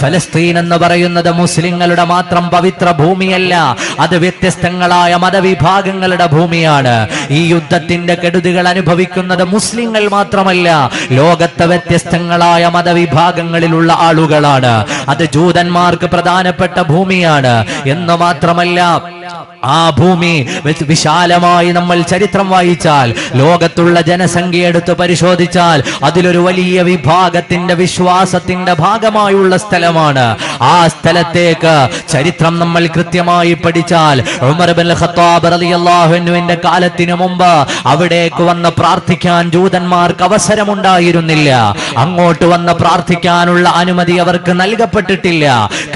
ഫലസ്തീൻ എന്ന് പറയുന്നത് മുസ്ലിങ്ങളുടെ മാത്രം പവിത്ര ഭൂമിയല്ല, അത് വ്യത്യസ്തങ്ങളായ മതവിഭാഗങ്ങളുടെ ഭൂമിയാണ്. ഈ യുദ്ധത്തിന്റെ കെടുതികൾ അനുഭവിക്കുന്നത് മുസ്ലിങ്ങൾ മാത്രമല്ല, ലോകത്തെ വ്യത്യസ്തങ്ങളായ മതവിഭാഗങ്ങളിലുള്ള ആളുകളാണ്. അത് ജൂതന്മാർക്ക് പ്രധാനപ്പെട്ട ഭൂമിയാണ് എന്ന് മാത്രമല്ല, ആ ഭൂമി വിശാലമായി നമ്മൾ ചരിത്രം വായിച്ചാൽ, ലോകത്തുള്ള ജനസംഖ്യ എടുത്ത് പരിശോധിച്ചാൽ അതിലൊരു വലിയ വിഭാഗത്തിന്റെ വിശ്വാസത്തിന്റെ ഭാഗമായുള്ള സ്ഥലമാണ്. ആ സ്ഥലത്തേക്ക് ചരിത്രം നമ്മൾ കൃത്യമായി പഠിച്ചാൽ, ഉമർ ഇബ്നുൽ ഖത്താബ് റളിയല്ലാഹു അൻഹുവിന്റെ കാലത്തിനു മുമ്പ് അവിടേക്ക് വന്ന് പ്രാർത്ഥിക്കാൻ ജൂതന്മാർക്ക് അവസരമുണ്ടായിരുന്നില്ല. അങ്ങോട്ട് വന്ന് പ്രാർത്ഥിക്കാനുള്ള അനുമതി അവർക്ക് നൽകപ്പെട്ടിട്ടില്ല.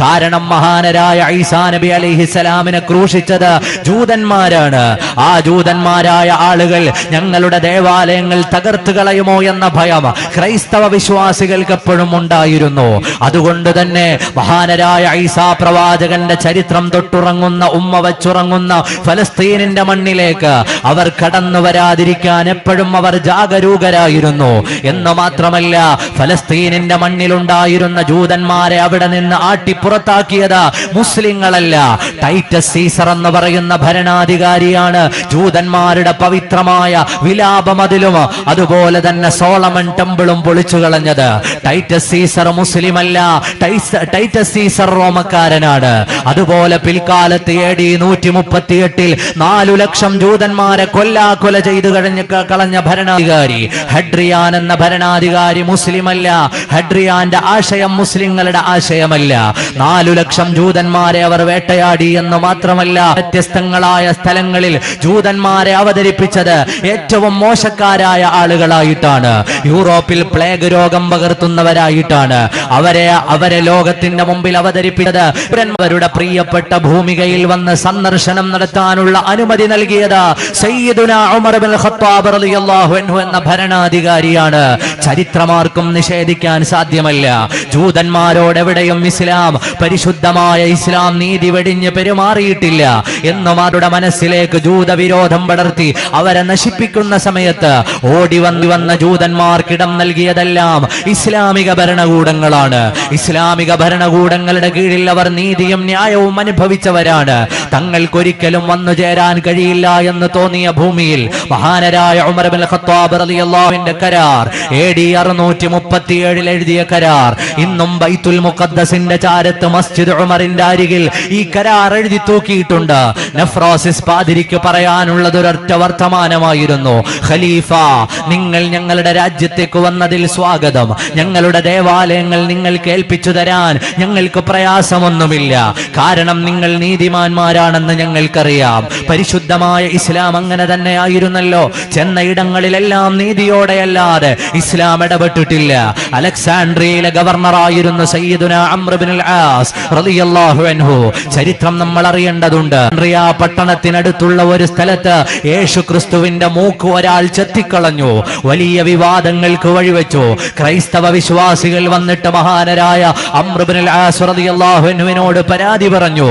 കാരണം മഹാനരായ ഈസാ നബി അലൈഹിസ്സലാമിനെ ക്രൂശിച്ചത് ജൂതന്മാരാണ്. ആ ജൂതന്മാരായ ആളുകൾ ഞങ്ങളുടെ ദേവാലയങ്ങൾ തകർത്തു കളയുമോ എന്ന ഭയം ക്രൈസ്തവ വിശ്വാസികൾക്ക് എപ്പോഴും ഉണ്ടായിരുന്നു. അതുകൊണ്ട് തന്നെ മഹാനരായ ഈസാ പ്രവാചകന്റെ ചരിത്രം തൊട്ടുറങ്ങുന്ന, ഉമ്മ വച്ചുറങ്ങുന്ന ഫലസ്തീനിന്റെ മണ്ണിലേക്ക് അവർ കടന്നു വരാതിരിക്കാൻ എപ്പോഴും അവർ ജാഗരൂകരായിരുന്നു. എന്ന് മാത്രമല്ല, ഫലസ്തീനിന്റെ മണ്ണിലുണ്ടായിരുന്ന ജൂതന്മാരെ അവിടെ നിന്ന് ആട്ടിപ്പുറത്താക്കിയത് മുസ്ലിങ്ങളല്ല, ടൈറ്റസ് സീസർ എന്ന് പറയുന്ന ഭരണാധികാരിയാണ് ജൂതന്മാരുടെ പവിത്രമായ വിലാപമതിലും അതുപോലെ തന്നെ സോളമൻ ടെമ്പിളും പൊളിച്ചു കളഞ്ഞത്. ടൈറ്റസ് സീസർ മുസ്ലിമല്ല, ടൈറ്റസ് സീസർ റോമക്കാരനാണ്. അതുപോലെ പിൽക്കാലത്ത് AD 138 4 ലക്ഷം ജൂതന്മാരെ കൊല ചെയ്തു കളഞ്ഞ ഭരണാധികാരി ഹഡ്രിയാൻ എന്ന ഭരണാധികാരി മുസ്ലിമല്ല. ഹഡ്രിയാന്റെ ആശയം മുസ്ലിങ്ങളുടെ ആശയമല്ല. 4 ലക്ഷം ജൂതന്മാരെ അവർ വേട്ടയാടി എന്ന് മാത്രമല്ല, വ്യത്യസ്തങ്ങളായ സ്ഥലങ്ങളിൽ ജൂതന്മാരെ അവതരിപ്പിച്ചത് ഏറ്റവും മോശക്കാരായ ആളുകളായിട്ടാണ്. യൂറോപ്പിൽ പ്ലേഗ് രോഗം പകർത്തുന്നവരായിട്ടാണ് അവരെ ലോകത്തിന്റെ മുമ്പിൽ അവതരിപ്പിച്ചത്. അവരുടെ പ്രിയപ്പെട്ട ഭൂമികയിൽ വന്ന് സന്ദർശനം നടത്താനുള്ള അനുമതി നൽകിയത് സയ്യിദുനാ ഉമർ ഇബ്നുൽ ഖത്താബ് റളിയല്ലാഹു അൻഹു എന്ന ഭരണാധികാരിയാണ്. ചരിത്രമാർക്കും നിഷേധിക്കാൻ സാധ്യമല്ല. ജൂതന്മാരോടെവിടെയും ഇസ്ലാം, പരിശുദ്ധമായ ഇസ്ലാം നീതി വെടിഞ്ഞ് പെരുമാറിയിട്ടില്ല എന്നും അവരുടെ മനസ്സിലേക്ക് ജൂതവിരോധം പടർത്തി അവരെ നശിപ്പിക്കുന്ന സമയത്ത് ഓടി വന്ന ജൂതന്മാർക്കിടം നൽകിയതെല്ലാം ഇസ്ലാമിക ഭരണകൂടങ്ങളാണ്. ഇസ്ലാമിക ഭരണകൂടങ്ങളുടെ കീഴിൽ അവർ നീതിയും ന്യായവും അനുഭവിച്ചവരാണ്. തങ്ങൾക്കൊരിക്കലും വന്നു ചേരാൻ കഴിയില്ല എന്ന് തോന്നിയ ഭൂമിയിൽ മഹാനരായ ഉമർ ഇബ്നുൽ ഖത്താബ് റളിയല്ലാഹുവിന്റെ കരാർ, AD 637 എഴുതിയ കരാർ, ഇന്നും ബൈത്തുൽ മുഖദ്ദസിന്റെ ചാരത്ത് മസ്ജിദ് ഉമറിന്റെ അരികിൽ ഈ കരാർ എഴുതി തൂക്കിയിട്ടുണ്ട്. നെഫ്രോസിസ് പാതിരിക്ക് പറയാനുള്ളത് ഒരൊറ്റ വർത്തമാനമായിരുന്നു: ഖലീഫ, നിങ്ങൾ ഞങ്ങളുടെ രാജ്യത്തേക്ക് വന്നതിൽ സ്വാഗതം. ഞങ്ങളുടെ ദേവാലയങ്ങൾ നിങ്ങൾക്ക് ഏൽപ്പിച്ചു തരാൻ ഞങ്ങൾക്ക് പ്രയാസമൊന്നുമില്ല. കാരണം നിങ്ങൾ നീതിമാന്മാരാണെന്ന് ഞങ്ങൾക്കറിയാം. പരിശുദ്ധമായ ഇസ്ലാം അങ്ങനെ തന്നെ ആയിരുന്നല്ലോ. ചെന്ന ഇടങ്ങളിലെല്ലാം നീതിയോടെയല്ലാതെ ഇസ്ലാം ഇടപെട്ടിട്ടില്ല. അലക്സാൻഡ്രിയയിലെ ഗവർണറായിരുന്നു സയ്യിദുനാ അംർ ഇബ്നുൽ ആസ് റളിയല്ലാഹു അൻഹു. ചരിത്രം നമ്മൾ അറിയേണ്ടതുണ്ട്. പട്ടണത്തിനടുത്തുള്ള ഒരു സ്ഥലത്ത് യേശു ക്രിസ്തുവിന്റെ മൂക്ക് ഒരാൾ ചെത്തിക്കളഞ്ഞു. വലിയ വിവാദങ്ങൾക്ക് വഴിവെച്ചു. ക്രൈസ്തവ വിശ്വാസികൾ വന്നിട്ട് മഹാനരായ അംർ ഇബ്നുൽ ആസ് റളിയല്ലാഹു അൻഹുവിനോട് പരാതി പറഞ്ഞു: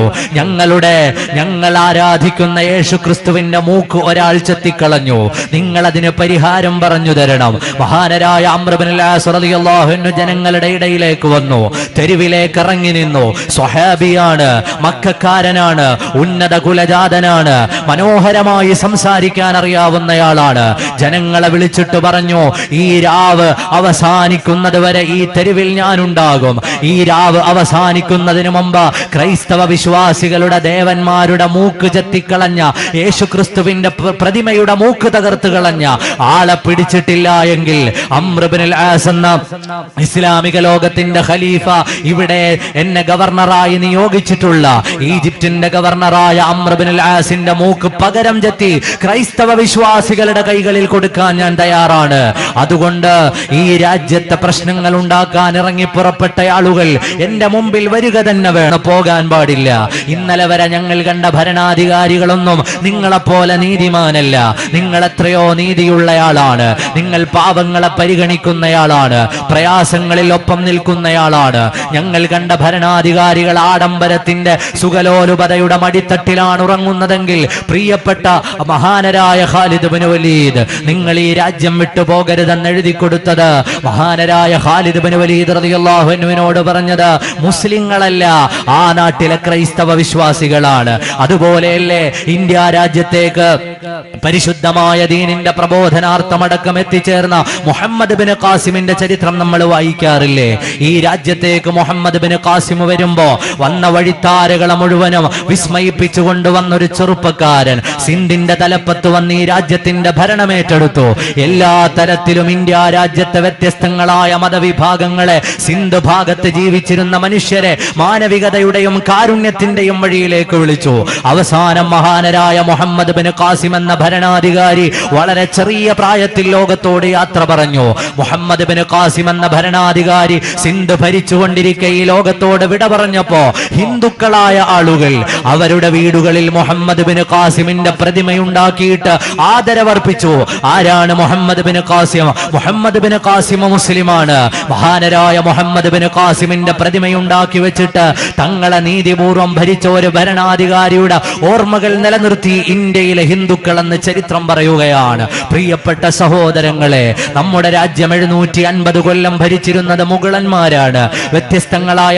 ഞങ്ങൾ ആരാധിക്കുന്ന യേശു ക്രിസ്തുവിന്റെ മൂക്ക് ഒരാൾ ചെത്തിക്കളഞ്ഞു, നിങ്ങൾ അതിന് പരിഹാരം പറഞ്ഞു തരണം. മഹാനരായ അംർ ഇബ്നുൽ ആസ് റളിയല്ലാഹു അൻഹു ജനങ്ങളുടെ ഇടയിലേക്ക് വന്നു, തെരുവിലേക്ക് ഇറങ്ങി നിന്നു. സ്വഹാബിയാണ്, മക്കക്കാരനാണ്, ഉന്നത കുലജാതനാണ്, മനോഹരമായി സംസാരിക്കാൻ അറിയാവുന്നയാളാണ്. ജനങ്ങളെ വിളിച്ചിട്ട് പറഞ്ഞു: ഈ രാവ് അവസാനിക്കുന്നത് വരെ ഈ തെരുവിൽ ഞാനുണ്ടാകും. ഈ രാവ് അവസാനിക്കുന്നതിന് മുമ്പ് ക്രൈസ്തവ വിശ്വാസികളുടെ ദേവന്മാരുടെ മൂക്ക് ചെത്തിക്കളഞ്ഞ, യേശു ക്രിസ്തുവിന്റെ പ്രതിമയുടെ മൂക്ക് തകർത്ത് കളഞ്ഞ ആളെ പിടിച്ചിട്ടില്ല എങ്കിൽ അംർ ഇബ്നുൽ ആസ് എന്ന ഇസ്ലാമിക ലോകത്തിന്റെ ഖലീഫ, ഇവിടെ എന്നെ ഗവർണറായി നിയോഗിച്ചിട്ടുള്ള ഈജിപ്തിന്റെ ഗവർണറായ അംർ ഇബ്നുൽ ആസിന്റെ മൂക്ക് പകരം ചെത്തി ക്രൈസ്തവ വിശ്വാസികളുടെ കൈകളിൽ കൊടുക്കാൻ ഞാൻ തയ്യാറാണ്. അതുകൊണ്ട് ഈ രാജ്യത്തെ പ്രശ്നങ്ങൾ ഉണ്ടാക്കാൻ ഇറങ്ങി പുറപ്പെട്ട ആളുകൾ എന്റെ മുമ്പിൽ വരിക തന്നെ വേണം, പോകാൻ പാടില്ല. ഇന്നലെ വരെ ഞങ്ങൾ കണ്ട ഭരണാധികാരികളൊന്നും നിങ്ങളെപ്പോലെ നീതിമാനല്ല. നിങ്ങൾ എത്രയോ നീതിയുള്ളയാളാണ്. നിങ്ങൾ പാവങ്ങളെ പരിഗണിക്കുന്നയാളാണ്, പ്രയാസങ്ങളിൽ ഒപ്പം നിൽക്കുന്നയാളാണ്. ഞങ്ങൾ കണ്ട ഭരണാധികാരികൾ ആഡംബരത്തിന്റെ സുഖലോലുപതയുടെ മടി മടിത്തട്ടിലാണ് ഉറങ്ങുന്നതെങ്കിൽ പ്രിയപ്പെട്ട മഹാനരായ ഖാലിദ് ഇബ്നു വലീദ്, നിങ്ങൾ ഈ രാജ്യം വിട്ടു പോകരുതെന്ന് എഴുതി കൊടുത്തത് മഹാനരായ ഖാലിദ് ഇബ്നു വലീദ് റളിയല്ലാഹു അൻഹുവിനോട് പറഞ്ഞത് മുസ്ലിങ്ങളല്ല, ആ നാട്ടിലെ ക്രൈസ്തവ വിശ്വാസികളാണ്. അതുപോലെയല്ലേ ഇന്ത്യ രാജ്യത്തേക്ക് പരിശുദ്ധമായ ദീനിന്റെ പ്രബോധനാർത്ഥമടക്കം എത്തിച്ചേർന്ന മുഹമ്മദ് ബിൻ ഖാസിമിന്റെ ചരിത്രം നമ്മൾ വായിക്കാറില്ലേ? ഈ രാജ്യത്തേക്ക് മുഹമ്മദ് ബിൻ ഖാസിം വരുമ്പോ വന്ന വഴിത്താരകളെ മുഴുവനും വിസ്മയിപ്പിച്ചു കൊണ്ടുവന്നൊരു ചെറുപ്പക്കാരൻ സിന്ധിന്റെ തലപ്പത്ത് വന്ന് ഈ രാജ്യത്തിന്റെ ഭരണമേറ്റെടുത്തു. എല്ലാ തരത്തിലും ഇന്ത്യ രാജ്യത്തെ വ്യത്യസ്തങ്ങളായ മതവിഭാഗങ്ങളെ, സിന്ധ് ഭാഗത്ത് ജീവിച്ചിരുന്ന മനുഷ്യരെ മാനവികതയുടെയും കാരുണ്യത്തിന്റെയും വഴിയിലേക്ക് വിളിച്ചു. അവസാനം മഹാനരായ മുഹമ്മദ് ബിൻ ഖാസിം എന്ന ഭരണാധികാരി വളരെ ചെറിയ പ്രായത്തിൽ ലോകത്തോട് യാത്ര പറഞ്ഞു. മുഹമ്മദ് ബിൻ ഖാസിം എന്ന ഭരണാധികാരി സിന്ധ് ഭരിച്ചുകൊണ്ടിരിക്കെ ഈ ലോകത്തോട് വിട പറഞ്ഞപ്പോ ഹിന്ദുക്കളായ ആളുകൾ അവരുടെ വീടുകളിൽ മുഹമ്മദ് ബിൻ ഖാസിമിന്റെ പ്രതിമയുണ്ടാക്കിയിട്ട് ആദരവർപ്പിച്ചു. ആരാണ് മുഹമ്മദ് ബിൻ ഖാസിം? മുഹമ്മദ് ബിൻ ഖാസിം മുസ്ലിമാണ്. മഹാനരായ മുഹമ്മദ് ബിൻ ഖാസിമിന്റെ പ്രതിമയുണ്ടാക്കി വെച്ചിട്ട് തങ്ങളെ നീതിപൂർവം ഭരിച്ച ഒരു ഭരണാധികാരിയുടെ ഓർമ്മകൾ നിലനിർത്തി ഇന്ത്യയിലെ ഹിന്ദുക്കൾ എന്ന് ചരിത്രം പറയുകയാണ്. പ്രിയപ്പെട്ട സഹോദരങ്ങളെ, നമ്മുടെ രാജ്യം 750 കൊല്ലം ഭരിച്ചിരുന്നത് മുഗളന്മാരാണ്. വ്യത്യസ്തങ്ങളായ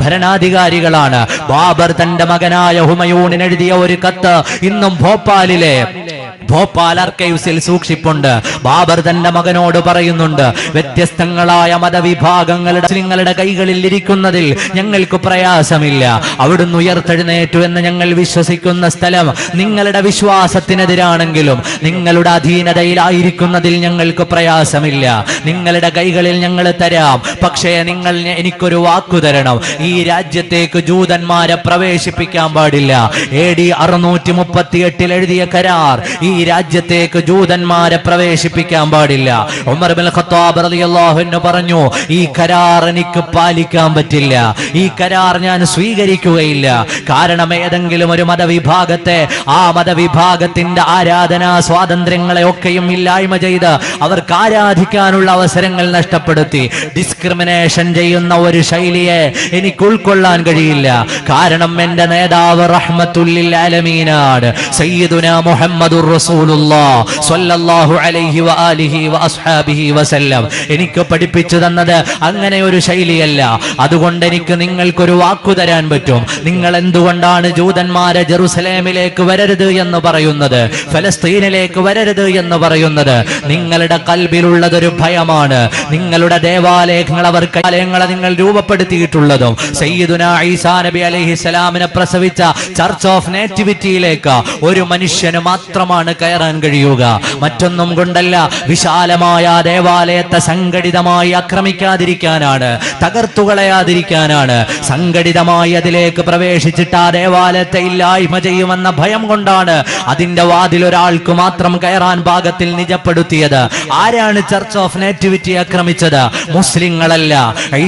ഭരണാധികാരികളാണ്. ബാബർ തന്റെ മകനായ ഹുമയൂണിന് എഴുതിയ ഒരു കത്ത് ഇന്നും ഭോപ്പാൽ ആർക്കൈവ്സിൽ സൂക്ഷിപ്പുണ്ട്. ബാബർ തന്റെ മകനോട് പറയുന്നുണ്ട്, വ്യത്യസ്തങ്ങളായ മതവിഭാഗങ്ങളുടെ നിങ്ങളുടെ കൈകളിൽ ഇരിക്കുന്നതിൽ ഞങ്ങൾക്ക് പ്രയാസമില്ല. അവിടുന്ന് ഉയർത്തെഴുന്നേറ്റു എന്ന് ഞങ്ങൾ വിശ്വസിക്കുന്ന സ്ഥലം നിങ്ങളുടെ വിശ്വാസത്തിനെതിരാണെങ്കിലും നിങ്ങളുടെ അധീനതയിലായിരിക്കുന്നതിൽ ഞങ്ങൾക്ക് പ്രയാസമില്ല. നിങ്ങളുടെ കൈകളിൽ ഞങ്ങൾ തരാം. പക്ഷേ നിങ്ങൾ എനിക്കൊരു വാക്കു തരണം. ഈ രാജ്യത്തേക്ക് ജൂതന്മാരെ പ്രവേശിപ്പിക്കാൻ പാടില്ല. AD 638 എഴുതിയ കരാർ, ഈ രാജ്യത്തേക്ക് ജൂതന്മാരെ പ്രവേശിപ്പിക്കാൻ പാടില്ല. ഉമർ ഇബ്നുൽ ഖത്താബ് റളിയല്ലാഹു അൻഹു പറഞ്ഞു, ഈ കരാർ എനിക്ക് പാലിക്കാൻ പറ്റില്ല, ഈ കരാർ ഞാൻ സ്വീകരിക്കുകയില്ല. കാരണം ഏതെങ്കിലും ഒരു മതവിഭാഗത്തെ, ആ മതവിഭാഗത്തിന്റെ ആരാധനാ സ്വാതന്ത്ര്യങ്ങളെ ഒക്കെയും ഇല്ലായ്മ ചെയ്ത് അവർക്ക് ആരാധിക്കാനുള്ള അവസരങ്ങൾ നഷ്ടപ്പെടുത്തി ഡിസ്ക്രിമിനേഷൻ ചെയ്യുന്ന ഒരു ശൈലിയെ എനിക്ക് ഉൾക്കൊള്ളാൻ കഴിയില്ല. കാരണം എന്റെ നേതാവ് റഹ്മത്തുൽ ലിൽ ആലമീനാണ്, സയ്യിദുനാ മുഹമ്മദുർ റസൂലുള്ളാഹ് സ്വല്ലല്ലാഹു അലൈഹി വആലിഹി വഅസ്ഹാബിഹി വസല്ലം എനിക്ക് പഠിപ്പിച്ചു തന്നത് അങ്ങനെ ഒരു ശൈലിയല്ല. അതുകൊണ്ട് എനിക്ക് നിങ്ങൾക്കൊരു വാക്കു തരാൻ പറ്റും. നിങ്ങൾ എന്തുകൊണ്ടാണ് ജൂതന്മാരെ ജെറുസലേമിലേക്ക് വരരുത് എന്ന് പറയുന്നത്, ഫലസ്തീനിലേക്ക് വരരുത് എന്ന് പറയുന്നത്? നിങ്ങളുടെ കൽബിലുള്ളതൊരു ഭയമാണ്. നിങ്ങളുടെ ദേവാലയങ്ങളെ നിങ്ങൾ രൂപപ്പെടുത്തിയിട്ടുള്ളതും സയ്യിദുനാ ഈസാ നബി അലൈഹിസ്സലാമിനെ പ്രസവിച്ച ചർച്ച് ഓഫ് നേറ്റിവിറ്റിയിലേക്ക് ഒരു മനുഷ്യന് മാത്രമാണ് കയറാൻ കഴിയുക. മറ്റൊന്നും കൊണ്ടല്ല, വിശാലമായ ദേവാലയത്തെ സംഘടിതമായി ആക്രമിക്കാതിരിക്കാനാണ്, തകർത്തുകളയാതിരിക്കാനാണ്. സംഘടിതമായി അതിലേക്ക് പ്രവേശിച്ചിട്ട് ആ ദേവാലയത്തെ ഇല്ലായ്മ ചെയ്യുമെന്ന ഭയം കൊണ്ടാണ് അതിന്റെ വാതിൽ ഒരാൾക്ക് മാത്രം കയറാൻ പാകത്തിൽ നിജപ്പെടുത്തിയത്. ആരാണ് ചർച്ച് ഓഫ് നേറ്റിവിറ്റി ആക്രമിച്ചത്? മുസ്ലിങ്ങളല്ല.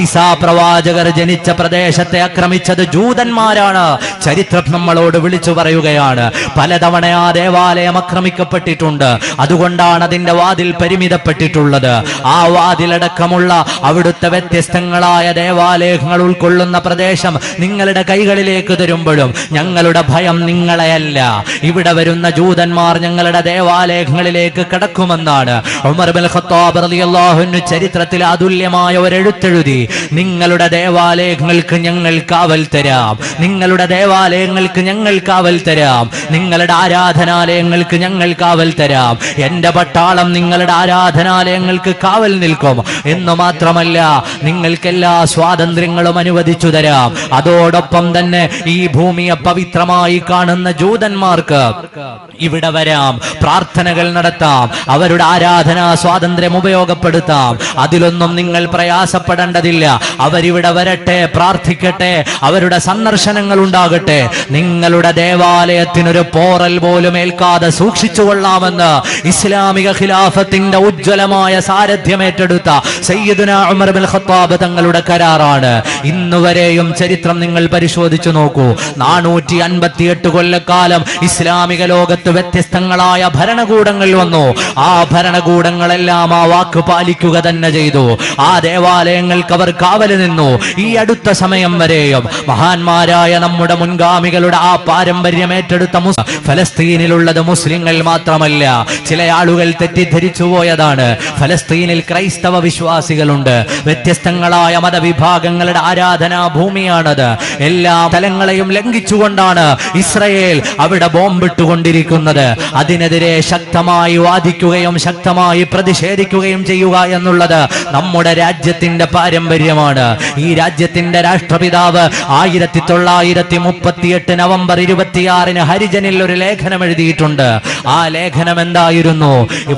ഈസാ പ്രവാചകർ ജനിച്ച പ്രദേശത്തെ ആക്രമിച്ചത് ജൂതന്മാരാണ്. ചരിത്രം നമ്മളോട് വിളിച്ചു പറയുകയാണ്. പലതവണ ആ ദേവാലയം ആക്രമിക്കപ്പെട്ടിട്ടുണ്ട്. അതുകൊണ്ടാണ് അതിന്റെ വാതിൽ പരിമിതപ്പെട്ടിട്ടുള്ളത്. ആ വാതിലടക്കമുള്ള അവിടുത്തെ വ്യത്യസ്തങ്ങളായ ദേവാലയങ്ങൾ ഉൾക്കൊള്ളുന്ന പ്രദേശം നിങ്ങളുടെ കൈകളിലേക്ക് തരുമ്പോഴും ഞങ്ങളുടെ ഭയം നിങ്ങളെയല്ല, ഇവിടെ വരുന്ന ജൂതന്മാർ ഞങ്ങളുടെ ദേവാലയങ്ങളിലേക്ക് കടക്കുമെന്നാണ്. ഉമർ ഇബ്നുൽ ഖത്താബ് റളിയല്ലാഹു അൻഹു ചരിത്രത്തിൽ അതുല്യമായ ഒരു എഴുത്തെഴുതി, നിങ്ങളുടെ ദേവാലയങ്ങൾക്ക് ഞങ്ങൾ കാവൽ തരാം, നിങ്ങളുടെ ദേവാലയങ്ങൾക്ക് ഞങ്ങൾ കാവൽ തരാം, നിങ്ങളുടെ ആരാധനാലയങ്ങൾക്ക് ഞങ്ങൾ കാവൽ തരാം, എന്റെ പട്ടാളം നിങ്ങളുടെ ആരാധനാലയങ്ങൾക്ക് കാവൽ നിൽക്കും എന്ന് മാത്രമല്ല നിങ്ങൾക്ക് എല്ലാ സ്വാതന്ത്ര്യങ്ങളും അനുവദിച്ചു തരാം. അതോടൊപ്പം തന്നെ ഈ ഭൂമിയെ പവിത്രമായി കാണുന്ന ജൂതന്മാർക്ക് ഇവിടെ വരാം, പ്രാർത്ഥനകൾ നടത്താം, അവരുടെ ആരാധനാ സ്വാതന്ത്ര്യം ഉപയോഗപ്പെടുത്താം. അതിലൊന്നും നിങ്ങൾ പ്രയാസപ്പെടേണ്ടതില്ല. അവരിവിടെ വരട്ടെ, പ്രാർത്ഥിക്കട്ടെ, അവരുടെ സന്ദർശനങ്ങൾ ഉണ്ടാകട്ടെ. നിങ്ങളുടെ ദേവാലയത്തിനൊരു പോറൽ പോലും ഏൽക്കാതെ സൂക്ഷിച്ചുകൊള്ളാമെന്ന് ഇസ്ലാമിക ഖിലാഫത്തിന്റെ ഉജ്ജ്വലമായ സാരഥ്യമേറ്റെടുത്ത സയ്യിദുനാ ഉമർ ഇബ്നുൽ ഖത്താബ് തങ്ങളുടെ കരാറാണ്. ഇന്നുവരെയും ചരിത്രം നിങ്ങൾ പരിശോധിച്ചു നോക്കൂ. 458 കൊല്ലക്കാലം ഇസ്ലാമിക ലോകത്ത് വ്യത്യസ്തങ്ങളായ ഭരണകൂടങ്ങൾ വന്നു. ആ ഭരണകൂടങ്ങളെല്ലാം ആ വാക്ക് പാലിക്കുക തന്നെ ചെയ്തു. ആ ദേവാലയങ്ങൾക്ക് അവർ കാവല് നിന്നു. ഈ അടുത്ത സമയം വരെയും മഹാന്മാരായ നമ്മുടെ മുൻഗാമികളുടെ ആ പാരമ്പര്യം ഏറ്റെടുത്ത ഫലസ്തീനിലുള്ളത് മുസ്ലിങ്ങൾ മാത്രമല്ല. ചില ആളുകൾ തെറ്റിദ്ധരിച്ചു പോയതാണ്. ഫലസ്തീനിൽ ക്രൈസ്തവ വിശ്വാസികളുണ്ട്. വ്യത്യസ്തങ്ങളായ മതവിഭാഗങ്ങളുടെ ആരാധനാ ഭൂമിയാണത്. എല്ലാ തലങ്ങളെയും ലംഘിച്ചുകൊണ്ടാണ് ഇസ്രയേൽ അവിടെ ബോംബിട്ടുകൊണ്ടിരിക്കുന്നത്. അതിനെതിരെ ശക്തമായി വാദിക്കുകയും ശക്തമായി പ്രതിഷേധിക്കുകയും ചെയ്യുക എന്നുള്ളത് നമ്മുടെ രാജ്യത്തിന്റെ പാരമ്പര്യമാണ്. ഈ രാജ്യത്തിന്റെ രാഷ്ട്രപിതാവ് 1938 നവംബർ 26 ഹരിജനിൽ ഒരു ലേഖനം എഴുതിയിട്ടുണ്ട്. ആ ലേഖനം എന്തായിരുന്നു?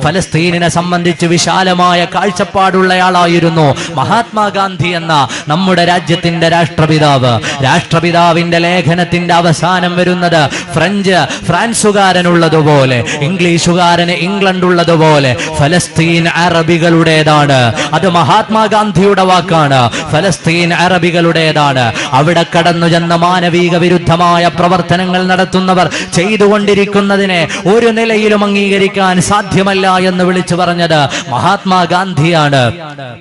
ഫലസ്തീനിനെ സംബന്ധിച്ച് വിശാലമായ കാഴ്ചപ്പാടുള്ളയാളായിരുന്നു മഹാത്മാഗാന്ധി എന്ന നമ്മുടെ രാജ്യത്തിന്റെ രാഷ്ട്രപിതാവ്. രാഷ്ട്രപിതാവിന്റെ ലേഖനത്തിന്റെ അവസാനം വരുന്നത് ഫ്രാൻസുകാരനുള്ളതുപോലെ, ഇംഗ്ലീഷുകാരന് ഇംഗ്ലണ്ട് ഉള്ളതുപോലെ ഫലസ്തീൻ അറബികളുടേതാണ്. അത് മഹാത്മാഗാന്ധിയുടെ വാക്കാണ്. ഫലസ്തീൻ അറബികളുടേതാണ്. അവിടെ കടന്നു ചെന്ന മാനവിക വിരുദ്ധമായ പ്രവർത്തനങ്ങൾ നടത്തുന്നവർ ചെയ്തുകൊണ്ടിരിക്കുന്നതിനെ ഒരു നിലയിലും അംഗീകരിക്കാൻ സാധ്യമല്ല എന്ന് വിളിച്ചു പറഞ്ഞത് മഹാത്മാഗാന്ധിയാണ്.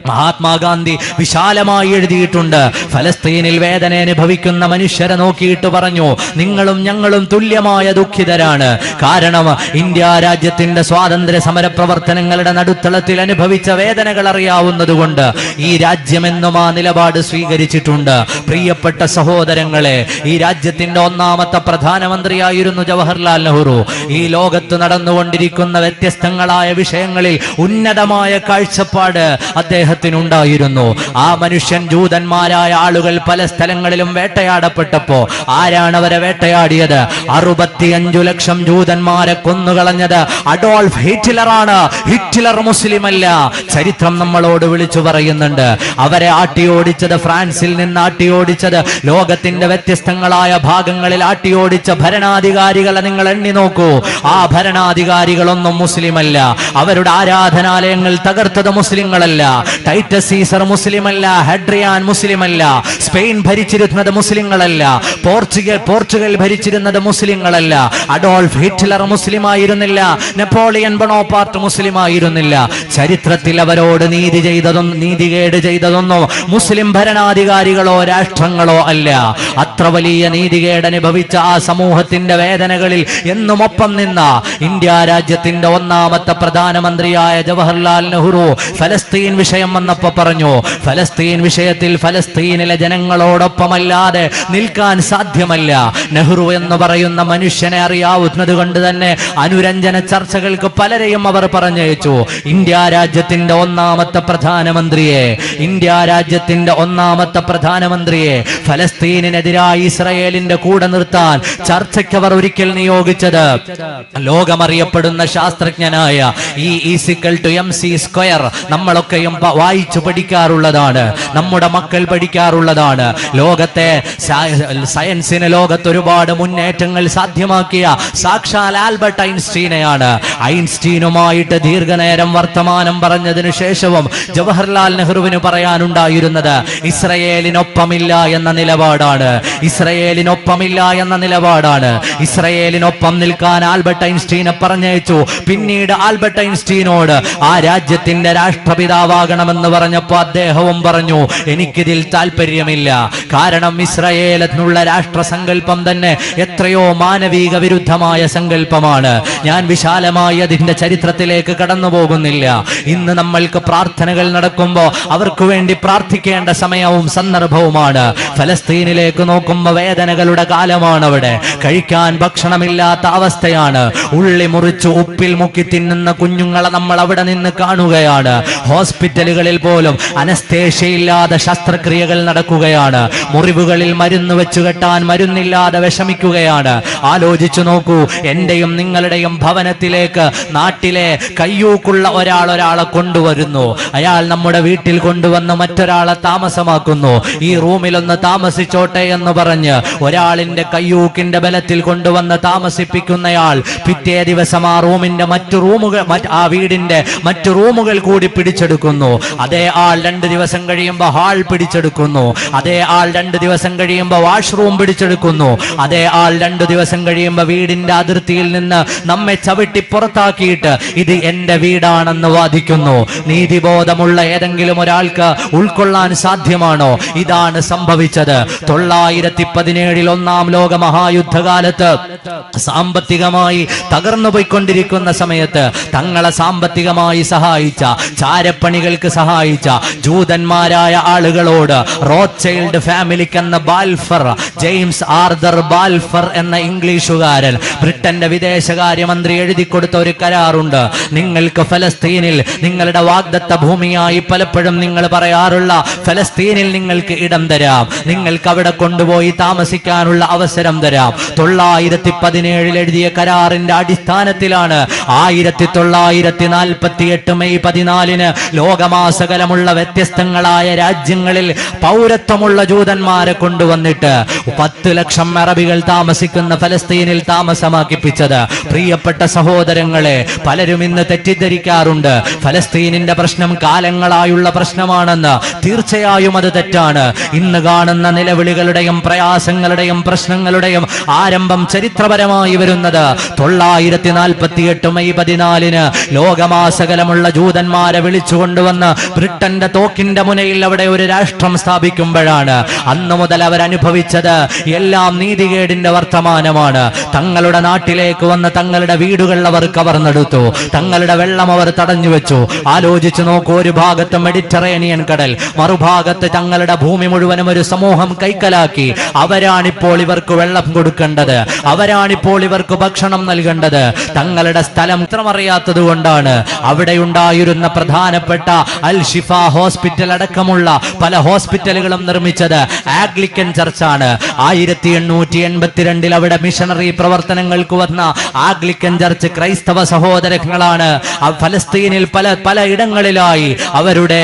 മഹാത്മാഗാന്ധി വിശാലമായി എഴുതിയിട്ടുണ്ട്. ഫലസ്തീനിൽ വേദന അനുഭവിക്കുന്ന മനുഷ്യരെ നോക്കിയിട്ട് പറഞ്ഞു, നിങ്ങളും ഞങ്ങളും തുല്യമായ ദുഃഖിതരാണ്. കാരണം ഇന്ത്യ രാജ്യത്തിന്റെ സ്വാതന്ത്ര്യ സമര പ്രവർത്തനങ്ങളുടെ നടുത്തളത്തിൽ അനുഭവിച്ച വേദനകൾ അറിയാവുന്നതുകൊണ്ട് ഈ രാജ്യമെന്നും ആ നിലപാട് സ്വീകരിച്ചിട്ടുണ്ട്. പ്രിയപ്പെട്ട സഹോദരങ്ങളെ, ഈ രാജ്യത്തിന്റെ ഒന്നാമത്തെ പ്രധാനമന്ത്രിയായിരുന്നു ജവഹർലാൽ നെഹ്റു. ഈ ലോകത്ത് നടന്നുകൊണ്ടിരിക്കുന്ന വ്യത്യസ്തങ്ങളായ വിഷയങ്ങളിൽ ഉന്നതമായ കാഴ്ചപ്പാട് അദ്ദേഹത്തിനുണ്ടായിരുന്നു. ആ മനുഷ്യൻ ജൂതന്മാരായ ആളുകൾ പല സ്ഥലങ്ങളിലും വേട്ടയാടപ്പെട്ടപ്പോ ആരാണ് അവരെ വേട്ടയാടിയത്? 65 ലക്ഷം ജൂതന്മാരെ കൊന്നുകളഞ്ഞത് അഡോൾഫ് ഹിറ്റ്ലറാണ്. ഹിറ്റ്ലർ മുസ്ലിമല്ല. ചരിത്രം നമ്മളോട് വിളിച്ചു പറയുന്നുണ്ട്. അവരെ ആട്ടിയോടിച്ചത്, ഫ്രാൻസിൽ നിന്ന് ആട്ടിയോടിച്ചത്, ലോകത്തിന്റെ വ്യത്യസ്തങ്ങളായ ഭാഗങ്ങളിൽ ആട്ടിയോടിച്ച ഭരണാധികാരികളെ നിങ്ങൾ എണ്ണി നോക്കൂ. ആ ഭരണാധികാരികളൊന്നും മുസ്ലിമല്ല. അവരുടെ ആരാധനാലയങ്ങൾ തകർത്തത് മുസ്ലിങ്ങളല്ല. ടൈറ്റസ് സീസർ മുസ്ലിമല്ല. ഹെഡ്രിയാൻ മുസ്ലിമല്ല. സ്പെയിൻ ഭരിച്ചിരുന്നത് മുസ്ലിങ്ങളല്ല. പോർച്ചുഗൽ ഭരിച്ചിരുന്നത് മുസ്ലിങ്ങളല്ല. അഡോൾഫ് ഹിറ്റ്ലർ മുസ്ലിം ആയിരുന്നില്ല. നെപ്പോളിയൻ ബൊണോപാർട്ട് മുസ്ലിം ആയിരുന്നില്ല. ചരിത്രത്തിൽ അവരോട് നീതികേട് ചെയ്തതൊന്നും മുസ്ലിം ഭരണാധികാരികളോ രാഷ്ട്രങ്ങളോ അല്ല. അത്ര വലിയ നീതികേട് അനുഭവിച്ച ആ സമൂഹത്തിന്റെ വേദനകളിൽ എന്നും ഒപ്പം നിന്ന ഇന്ത്യ രാജ്യത്തിന്റെ ഒന്നാമത്തെ പ്രധാനമന്ത്രിയായ ജവഹർലാൽ നെഹ്റു ഫലസ്തീൻ വിഷയം വന്നപ്പോ പറഞ്ഞു, ഫലസ്തീൻ വിഷയത്തിൽ ഫലസ്തീനിലെ ജനങ്ങളോടൊപ്പമല്ലാതെ നിൽക്കാൻ സാധ്യമല്ല. നെഹ്റു എന്ന് പറയുന്ന മനുഷ്യനെ അറിയാവുന്നത് കൊണ്ട് തന്നെ അനുരഞ്ജന ചർച്ചകൾക്ക് പലരെയും അവർ പറഞ്ഞയച്ചു. ഇന്ത്യ രാജ്യത്തിന്റെ ഒന്നാമത്തെ പ്രധാനമന്ത്രിയെ ഫലസ്തീനെതിരായി ഇസ്രയേലിന്റെ കൂടെ നിർത്താൻ ചർച്ചയ്ക്ക് അവർ ഒരിക്കൽ നിയോഗിച്ചത് ലോകമറിയപ്പെടുന്ന ശാസ്ത്രജ്ഞനായ E=mc². നമ്മളൊക്കെയും വായിച്ചു പഠിക്കാറുള്ളതാണ്. നമ്മുടെ മക്കൾ പഠിക്കാറുള്ളതാണ്. ലോകത്തെ സയൻസിന് ലോകത്ത് ഒരുപാട് മുന്നേറ്റങ്ങൾ സാധ്യമാക്കിയ സാക്ഷാൽ ആൽബർട്ട് ഐൻസ്റ്റീനെയാണ്. ഐൻസ്റ്റീനുമായിട്ട് ദീർഘനേരം വർത്തമാനം പറഞ്ഞതിനു ശേഷവും ജവഹർലാൽ നെഹ്റുവിന് പറയാനുണ്ടായിരുന്നത് ഇസ്രയേലിനൊപ്പമില്ല എന്ന നിലപാടാണ്. ഇസ്രയേലിനൊപ്പം നിൽക്കാൻ ആൽബർട്ട് ഐൻസ്റ്റീനെ പറഞ്ഞയച്ചു. പിന്നീട് ആൽബർട്ട് ഐൻസ്റ്റീനോട് ആ രാജ്യത്തിന്റെ രാഷ്ട്രപിതാവാകണമെന്ന് പറഞ്ഞപ്പോ അദ്ദേഹവും പറഞ്ഞു, എനിക്കിതിൽ താല്പര്യമില്ല. കാരണം ഇസ്രയേൽ എന്നുള്ള രാഷ്ട്രസങ്കല്പം തന്നെ എത്രയോ മാനവിക വിരുദ്ധമായ സങ്കല്പമാണ്. ഞാൻ വിശാലമായി അതിന്റെ ചരിത്രത്തിലേക്ക് കടന്നു പോകുന്നില്ല. ഇന്ന് നമ്മൾക്ക് പ്രാർത്ഥനകൾ നടക്കുമ്പോൾ അവർക്ക് വേണ്ടി പ്രാർത്ഥിക്കേണ്ട സമയവും സന്ദർഭവുമാണ്. ഫലസ്തീനിലേക്ക് നോക്കുമ്പോൾ വേദനകളുടെ കാലമാണ്. അവിടെ കഴിക്കാൻ ഭക്ഷണമില്ലാത്ത അവസ്ഥയാണ്. ഉള്ളി മുറിച്ച് ഉപ്പിൽ മുക്കി തിന്നുന്ന കുഞ്ഞുങ്ങളെ നമ്മൾ അവിടെ നിന്ന് കാണുകയാണ്. ഹോസ്പിറ്റലുകളിൽ പോലും അനസ്തേഷ്യയില്ലാതെ ശസ്ത്രക്രിയകൾ നടക്കുകയാണ്. മുറിവുകളിൽ മരുന്ന് വെച്ചു കെട്ടാൻ മരുന്നില്ലാതെ വിഷമിക്കുകയാണ്. ആലോചിച്ചു നോക്കൂ, എന്റെയും നിങ്ങളുടെയും ഭവനത്തിലേക്ക് നാട്ടിലെ കയ്യൂക്കുള്ള ഒരാളെ കൊണ്ടുവരുന്നു. അയാൾ നമ്മുടെ വീട്ടിൽ കൊണ്ടുവന്ന് മറ്റൊരാളെ താമസമാക്കുന്നു. ഈ റൂമിലൊന്ന് താമസിച്ചോട്ടെ എന്ന് പറഞ്ഞ് ഒരാളിന്റെ കയ്യൂക്കിന്റെ ബലത്തിൽ കൊണ്ടുവന്ന് താമസിപ്പിക്കുന്നയാൾ പിറ്റേ ദിവസം ആ റൂമിന്റെ ആ വീടിന്റെ മറ്റു റൂമുകൾ കൂടി പിടിച്ചെടുക്കുന്നു. അതേ ആൾ 2 ദിവസം കഴിയുമ്പോൾ ഹാൾ പിടിച്ചെടുക്കുന്നു. അതേ ആൾ 2 ദിവസം കഴിയുമ്പോൾ വാഷ്റൂം പിടിച്ചെടുക്കുന്നു. അതേ ആൾ 2 ദിവസം കഴിയുമ്പോൾ വീടിന്റെ അതിർത്തിയിൽ നിന്ന് നമ്മെ ചവിട്ടി പുറത്താക്കിയിട്ട് ഇത് എന്റെ വീടാണെന്ന് വാദിക്കുന്നു. നീതിബോധമുള്ള ഏതെങ്കിലും ഒരാൾക്ക് ഉൾക്കൊള്ളാൻ സാധ്യമാണോ? ഇതാണ് സംഭവിച്ചത്. 917 ഒന്നാം ലോക മഹായുദ്ധകാലത്ത് സാമ്പത്തികമായി തകർന്നു പോയിക്കൊണ്ടിരിക്കുന്ന സമയത്ത് തങ്ങളെ സാമ്പത്തികമായി സഹായിച്ച, ചാരപ്പണികൾക്ക് സഹായിച്ച ജൂതന്മാരായ ആളുകളോട് റോത്ത്ചൈൽഡ് ഫാമിലിക്കെന്ന ബാൽഫർ, ജെയിംസ് ആർതർ ബാൽഫർ എന്ന ഇംഗ്ലീഷുകാരൻ, ബ്രിട്ടന്റെ വിദേശകാര്യമന്ത്രി എഴുതി കൊടുത്ത ഒരു കരാറുണ്ട്. നിങ്ങൾക്ക് ഫലസ്തീനിൽ നിങ്ങളുടെ വാഗ്ദത്ത ഭൂമിയായി പലപ്പോഴും നിങ്ങൾ പറയാറുള്ള ഫലസ്തീനിൽ നിങ്ങൾക്ക് ഇടം തരാം, നിങ്ങൾക്ക് അവിടെ കൊണ്ടുപോയി താമസിക്കാനുള്ള അവസരം തരാം. 917 എഴുതിയ കരാറിന്റെ അടിസ്ഥാനത്തിലാണ് 1948 മെയ് 14 ലോകമാസകലമുള്ള വ്യത്യസ്തങ്ങളായ രാജ്യങ്ങളിൽ പൗരത്വമുള്ള ജൂതന്മാരെ കൊണ്ടുവന്നിട്ട് 10 ലക്ഷം അറബികൾ താമസിക്കുന്ന ഫലസ്തീനിൽ താമസമാക്കിപ്പിച്ചത്. പ്രിയപ്പെട്ട സഹോദരങ്ങളെ, പലരും ഇന്ന് തെറ്റിദ്ധരിക്കാറുണ്ട് ഫലസ്തീനിന്റെ പ്രശ്നം കാലങ്ങളായുള്ള പ്രശ്നമാണെന്ന്. തീർച്ചയായും അത് തെറ്റാണ്. ഇന്ന് കാണുന്ന നിലവിളികളുടെയും പ്രയാസങ്ങളുടെയും പ്രശ്നങ്ങളുടെയും ആരംഭം ചരിത്രപരമായി വരുന്നത് 948 മെയ് 14 ലോകമാസകലമുള്ള ജൂതന്മാരെ വിളിച്ചുകൊണ്ടുവന്ന് ബ്രിട്ടന്റെ തോക്കിന്റെ മുനയിൽ അവിടെ ഒരു രാഷ്ട്രം സ്ഥാപിക്കുമ്പോഴാണ്. അന്നു മുതൽ അവരനുഭവിച്ചത് എല്ലാം നീതികേടിന്റെ വർത്തമാനമാണ്. തങ്ങളുടെ നാട്ടിലേക്ക് വന്ന് തങ്ങളുടെ വീടുകൾ അവർ കവർന്നെടുത്തു, തങ്ങളുടെ വെള്ളം അവർ തടഞ്ഞു വെച്ചു. ആലോചിച്ചു നോക്കൂ, ഒരു ഭാഗത്ത് മെഡിറ്ററേനിയൻ കടൽ, മറുഭാഗത്ത് തങ്ങളുടെ ഭൂമി മുഴുവനും ഒരു സമൂഹം കൈക്കലാക്കി. അവരാണിപ്പോൾ ഇവർക്ക് വെള്ളം കൊടുക്കേണ്ടത്, അവരാണിപ്പോൾ ഇവർക്ക് ഭക്ഷണം നൽകേണ്ടത്. തങ്ങളുടെ സ്ഥലം അറിയാത്തത് കൊണ്ടാണ് അവിടെ ഉണ്ടായിരുന്ന പ്രധാനപ്പെട്ട അൽ ഷിഫ ഹോസ്പിറ്റൽ അടക്കമുള്ള പല ഹോസ്പിറ്റലുകളും നിർമ്മിച്ചത് ആംഗ്ലിക്കൻ ചർച്ചാണ്. 1882 അവിടെ മിഷണറി പ്രവർത്തനങ്ങൾക്ക് വന്ന ആംഗ്ലിക്കൻ ചർച്ച് ക്രൈസ്തവ സഹോദരങ്ങളാണ് ഫലസ്തീനിൽ പല ഇടങ്ങളിലായി അവരുടെ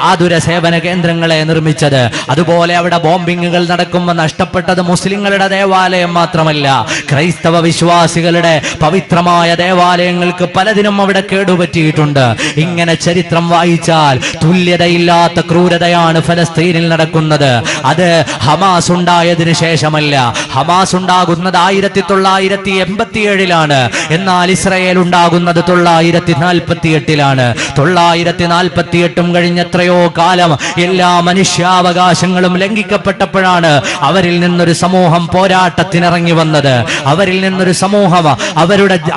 ആതുര സേവന കേന്ദ്രങ്ങളെ നിർമ്മിച്ചത്. അതുപോലെ അവിടെ ബോംബിങ്ങുകൾ നടക്കുമ്പോൾ നഷ്ടപ്പെട്ടത് മുസ്ലിങ്ങളുടെ ദേവാലയം മാത്രമല്ല, ക്രൈസ്തവ വിശ്വാസികളുടെ പവിത്രമായ ദേവാലയങ്ങൾക്ക് പലതിനും അവിടെ കേടുപറ്റിയിട്ടുണ്ട്. ഇങ്ങനെ ചരിത്രം വായിച്ചാൽ തുല്യതയില്ലാത്ത ക്രൂരതയാണ് ഫലസ്തീനിൽ നടക്കുന്നത്. അത് ഹമാസ് ഉണ്ടായതിനു ശേഷമല്ല. ഹമാസ് ഉണ്ടാകുന്നത് 1987 എന്നാൽ ഇസ്രായേൽ ഉണ്ടാകുന്നത് 948 948 കഴിഞ്ഞ എത്രയോ കാലം എല്ലാ മനുഷ്യാവകാശങ്ങളും ലംഘിക്കപ്പെട്ടപ്പോഴാണ് അവരിൽ നിന്നൊരു സമൂഹം പോരാട്ടത്തിനിറങ്ങി വന്നത്. അവരിൽ നിന്നൊരു സമൂഹം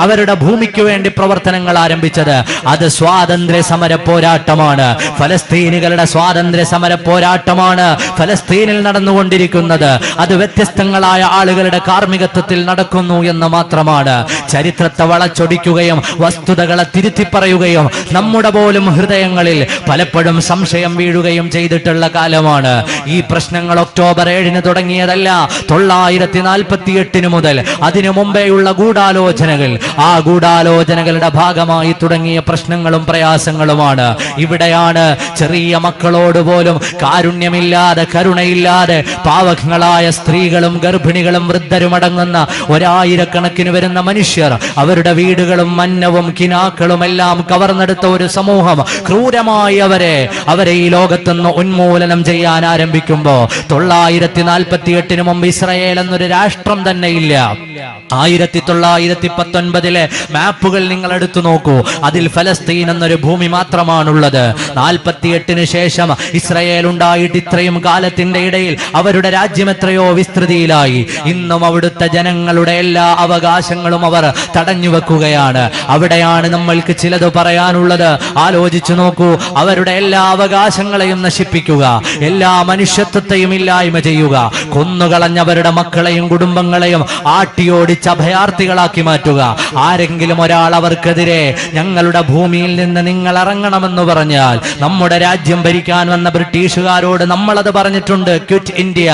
അവരുടെ ഭൂമിക്ക് വേണ്ടി പ്രവർത്തനങ്ങൾ ആരംഭിച്ചത്. അത് സ്വാതന്ത്ര്യ സമര പോരാട്ടമാണ്. ഫലസ്തീനികളുടെ സ്വാതന്ത്ര്യ സമര പോരാട്ടമാണ് ഫലസ്തീനിൽ നടന്നുകൊണ്ടിരിക്കുന്നത്. അത് വ്യത്യസ്തങ്ങളായ ആളുകളുടെ കാർമ്മികത്വത്തിൽ നടക്കുന്നു എന്ന് മാത്രമാണ്. ചരിത്രത്തെ വളച്ചൊടിക്കുകയും വസ്തുതകളെ തിരുത്തി പറയുകയും നമ്മുടെ പോലും ഹൃദയങ്ങളിൽ പലപ്പോഴും സംശയം വീഴുകയും ചെയ്തിട്ടുള്ള കാലമാണ്. ഈ പ്രശ്നങ്ങൾ ഒക്ടോബർ 7 തുടങ്ങിയതല്ല, 948 മുതൽ അതിനു മുമ്പേയുള്ള ഗൂഢാലോചനകൾ, ആ ഗൂഢാലോചനകളുടെ ഭാഗമായി തുടങ്ങിയ പ്രശ്നങ്ങളും പ്രയാസങ്ങളുമാണ്. ഇവിടെയാണ് ചെറിയ മക്കളോട് പോലും കാരുണ്യമില്ലാതെ, കരുണയില്ലാതെ പാവങ്ങളായ സ്ത്രീകളും ഗർഭിണികളും വൃദ്ധരും അടങ്ങുന്ന 1000കണക്കിന് വരുന്ന മനുഷ്യർ അവരുടെ വീടുകളും മന്നവും കിനാക്കളും എല്ലാം കവർന്നെടുത്ത ഒരു സമൂഹം ക്രൂരമായി അവരെ ഈ ലോകത്തുനിന്ന് ഉന്മൂലനം ചെയ്യാൻ ആരംഭിക്കുമ്പോ 948 മുമ്പ് ഇസ്രായേൽ എന്നൊരു രാഷ്ട്രം തന്നെ ഇല്ല. 1919 മാപ്പുകൾ നിങ്ങൾ എടുത്തു നോക്കൂ, അതിൽ ഫലസ്തീൻ എന്നൊരു ഭൂമി മാത്രമാണുള്ളത്. 48 ശേഷം ഇസ്രായേൽ ഉണ്ടായിട്ട് ഇത്രയും കാലത്തിന്റെ ഇടയിൽ അവരുടെ രാജ്യം എത്രയോ വിസ്തൃതിയിലായി. ഇന്നും അവിടുത്തെ ജനങ്ങളുടെ എല്ലാ അവകാശങ്ങളും അവർ തടഞ്ഞു വെക്കുകയാണ്. അവിടെയാണ് നമ്മൾക്ക് ചിലത് പറയാനുള്ളത്. ആലോചിച്ചു നോക്കൂ, അവരുടെ എല്ലാ അവകാശങ്ങളെയും നശിപ്പിക്കുക, എല്ലാ മനുഷ്യത്വത്തെയും ഇല്ലായ്മ ചെയ്യുക, കൊന്നുകളഞ്ഞവരുടെ മക്കളെയും കുടുംബങ്ങളെയും ആട്ടിയോടിച്ച് അഭയാർത്ഥികളാക്കി മാറ്റുക. ആരെങ്കിലും ഒരാൾ അവർക്കെതിരെ ഞങ്ങളുടെ ഭൂമിയിൽ നിന്ന് നിങ്ങൾ ഇറങ്ങണമെന്ന് പറഞ്ഞാൽ, നമ്മുടെ രാജ്യം ഭരിക്കാൻ വന്ന ബ്രിട്ടീഷുകാരോട് നമ്മളത് പറഞ്ഞിട്ടുണ്ട്, ക്വിറ്റ് ഇന്ത്യ,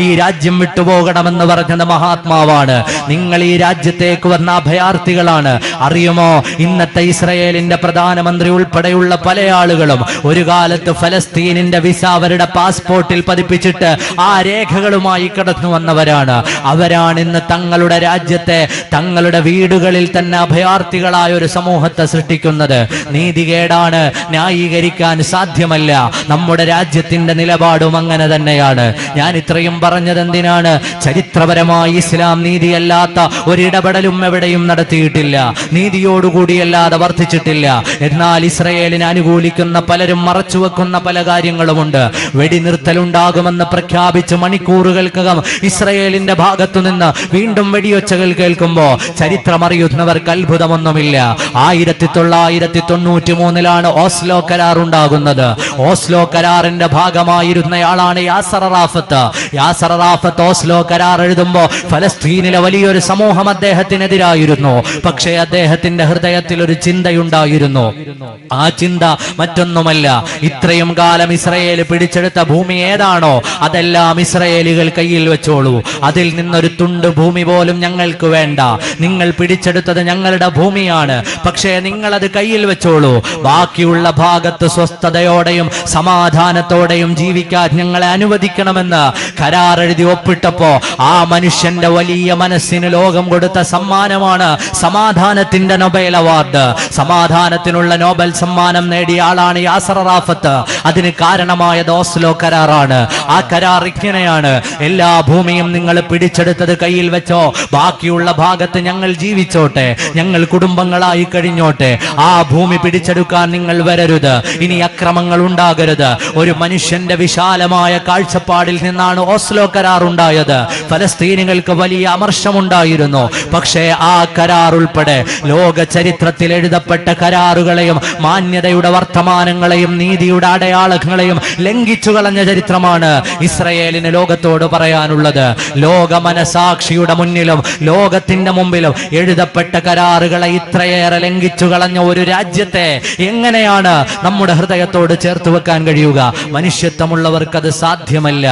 ഈ രാജ്യം വിട്ടുപോകണമെന്ന് പറഞ്ഞത് മഹാത്മാവാണ്. നിങ്ങൾ ഈ രാജ്യത്തേക്ക് വന്ന അഭയാർത്ഥികളാണ്. അറിയുമോ, ഇന്നത്തെ ഇസ്രായേലിന്റെ പ്രധാനമന്ത്രി ഉൾപ്പെടെയുള്ള പല ആളുകളും ഒരു കാലത്ത് ഫലസ്തീനിന്റെ വിസ അവരുടെ പാസ്പോർട്ടിൽ പതിപ്പിച്ചിട്ട് ആ രേഖകളുമായി കടന്നു വന്നവരാണ്. അവരാണ് ഇന്ന് തങ്ങളുടെ തങ്ങളുടെ രാജ്യത്തെ തങ്ങളുടെ വീടുകളിൽ തന്നെ അഭയാർത്ഥികളായ ഒരു സമൂഹത്തെ സൃഷ്ടിക്കുന്നത് നീതികേടാണ്, ന്യായീകരിക്കാൻ സാധ്യമല്ല. നമ്മുടെ രാജ്യത്തിന്റെ നിലപാടും അങ്ങനെ തന്നെയാണ്. ഞാൻ ഇത്രയും പറഞ്ഞത് എന്തിനാണ്? ചരിത്രപരമായി ഇസ്ലാം നീതിയല്ലാത്ത ഒരിടപെടലും എവിടെയും നടത്തിയിട്ടില്ല, നീതിയോടുകൂടിയല്ലാതെ വർദ്ധിച്ചിട്ടില്ല. എന്നാൽ ഇസ്രയേലിനെ അനുകൂലിക്കുന്ന പലരും മറച്ചുവെക്കുന്ന പല കാര്യങ്ങളുമുണ്ട്. വെടിനിർത്തലുണ്ടാകുമെന്ന് പ്രഖ്യാപിച്ച് മണിക്കൂറുകൾക്കകം ഇസ്രയേലിന്റെ ഭാഗത്തുനിന്ന് വീണ്ടും വെടിയൊച്ചകൾ കേൾക്കുമ്പോ ചരിത്രമറിയുന്നവർക്ക് അത്ഭുതമൊന്നുമില്ല. 1993 ഓസ്ലോ കരാർ ഉണ്ടാകുന്നത്. ഓസ്ലോ കരാറിന്റെ ഭാഗമായിരുന്നയാളാണ് യാസർ അറാഫത്ത്. യാസർ അറാഫത്ത് ഓസ്ലോ കരാർ എഴുതുമ്പോ ഫലസ്തീനിലെ വലിയൊരു സമൂഹം അദ്ദേഹത്തിനെതിരായിരുന്നു. പക്ഷേ അദ്ദേഹത്തിന്റെ ഹൃദയത്തിൽ ഒരു ചിന്തയുണ്ടായിരുന്നു. ആ ചിന്ത മറ്റൊന്നുമല്ല, ഇത്രയും കാലം ഇസ്രയേൽ പിടിച്ചെടുത്ത ഭൂമി ഏതാണോ അതെല്ലാം ഇസ്രയേലികൾ കയ്യിൽ വെച്ചോളൂ. അതിൽ നിന്നൊരു തുണ്ട് ഭൂമി പോലും ഞങ്ങൾക്ക് വേണ്ട. നിങ്ങൾ പിടിച്ചെടുത്തത് ഞങ്ങളുടെ ഭൂമിയാണ്, പക്ഷേ നിങ്ങളത് കയ്യിൽ വെച്ചോളൂ. ബാക്കിയുള്ള ഭാഗത്ത് സ്വസ്ഥതയോടെയും സമാധാനത്തോടെയും ജീവിക്കാൻ ഞങ്ങളെ അനുവദിക്കണമെന്ന് കരാർ എഴുതി ഒപ്പിട്ടപ്പോ ആ മനുഷ്യന്റെ വലിയ മനസ്സിന് ലോകം കൊടുത്ത സമ്മാനമാണ് സമാധാനത്തിന്റെ നൊബേൽ അവാർഡ്. സമാധാനത്തിനുള്ള നോബൽ സമ്മാനം നേടിയ ആളാണ് യാസർ അറാഫത്ത്. അതിന് കാരണമായത് ഓസ്ലോ കരാറാണ്. ആ കരാർ ഇങ്ങനെയാണ്: എല്ലാ ഭൂമിയും നിങ്ങൾ പിടിച്ചെടുത്തത് കയ്യിൽ വെച്ചോ, ബാക്കിയുള്ള ഭാഗത്ത് ഞങ്ങൾ ജീവിച്ചോട്ടെ, ഞങ്ങൾ കുടുംബങ്ങളായി കഴിഞ്ഞോട്ടെ. ആ ഭൂമി പിടിച്ചെടുക്കാൻ നിങ്ങൾ വരരുത്, ഇനി അക്രമങ്ങൾ ഉണ്ടാകരുത്. ഒരു മനുഷ്യന്റെ വിശാലമായ കാഴ്ചപ്പാടിൽ നിന്നാണ് ഓസ്ലോ കരാർ ഉണ്ടായത്. ഫലസ്തീനികൾക്ക് വലിയ അമർഷമുണ്ടായിരുന്നു. പക്ഷേ ആ കരാർ ഉൾപ്പെടെ ലോക ചരിത്രത്തിൽ എഴുതപ്പെട്ട കരാറുകളെയും മാന്യതയുടെ വർത്തമാനങ്ങളെയും നീതിയുടെ അടയാളങ്ങളെയും ലംഘിച്ചു കളഞ്ഞ ചരിത്രമാണ് ഇസ്രയേലിന് ലോകത്തോട് പറയാനുള്ളത്. ലോക മനസാക്ഷിയുടെ മുന്നിലും ലോകത്തിന്റെ മുമ്പിലും എഴുതപ്പെട്ട കരാറുകളെ ഇത്രയേറെ ലംഘിച്ചു കളഞ്ഞ ഒരു രാജ്യത്തെ എങ്ങനെയാണ് നമ്മുടെ ഹൃദയത്തോട് ചേർത്ത് വെക്കാൻ കഴിയുക? മനുഷ്യത്വമുള്ളവർക്ക് അത് സാധ്യമല്ല.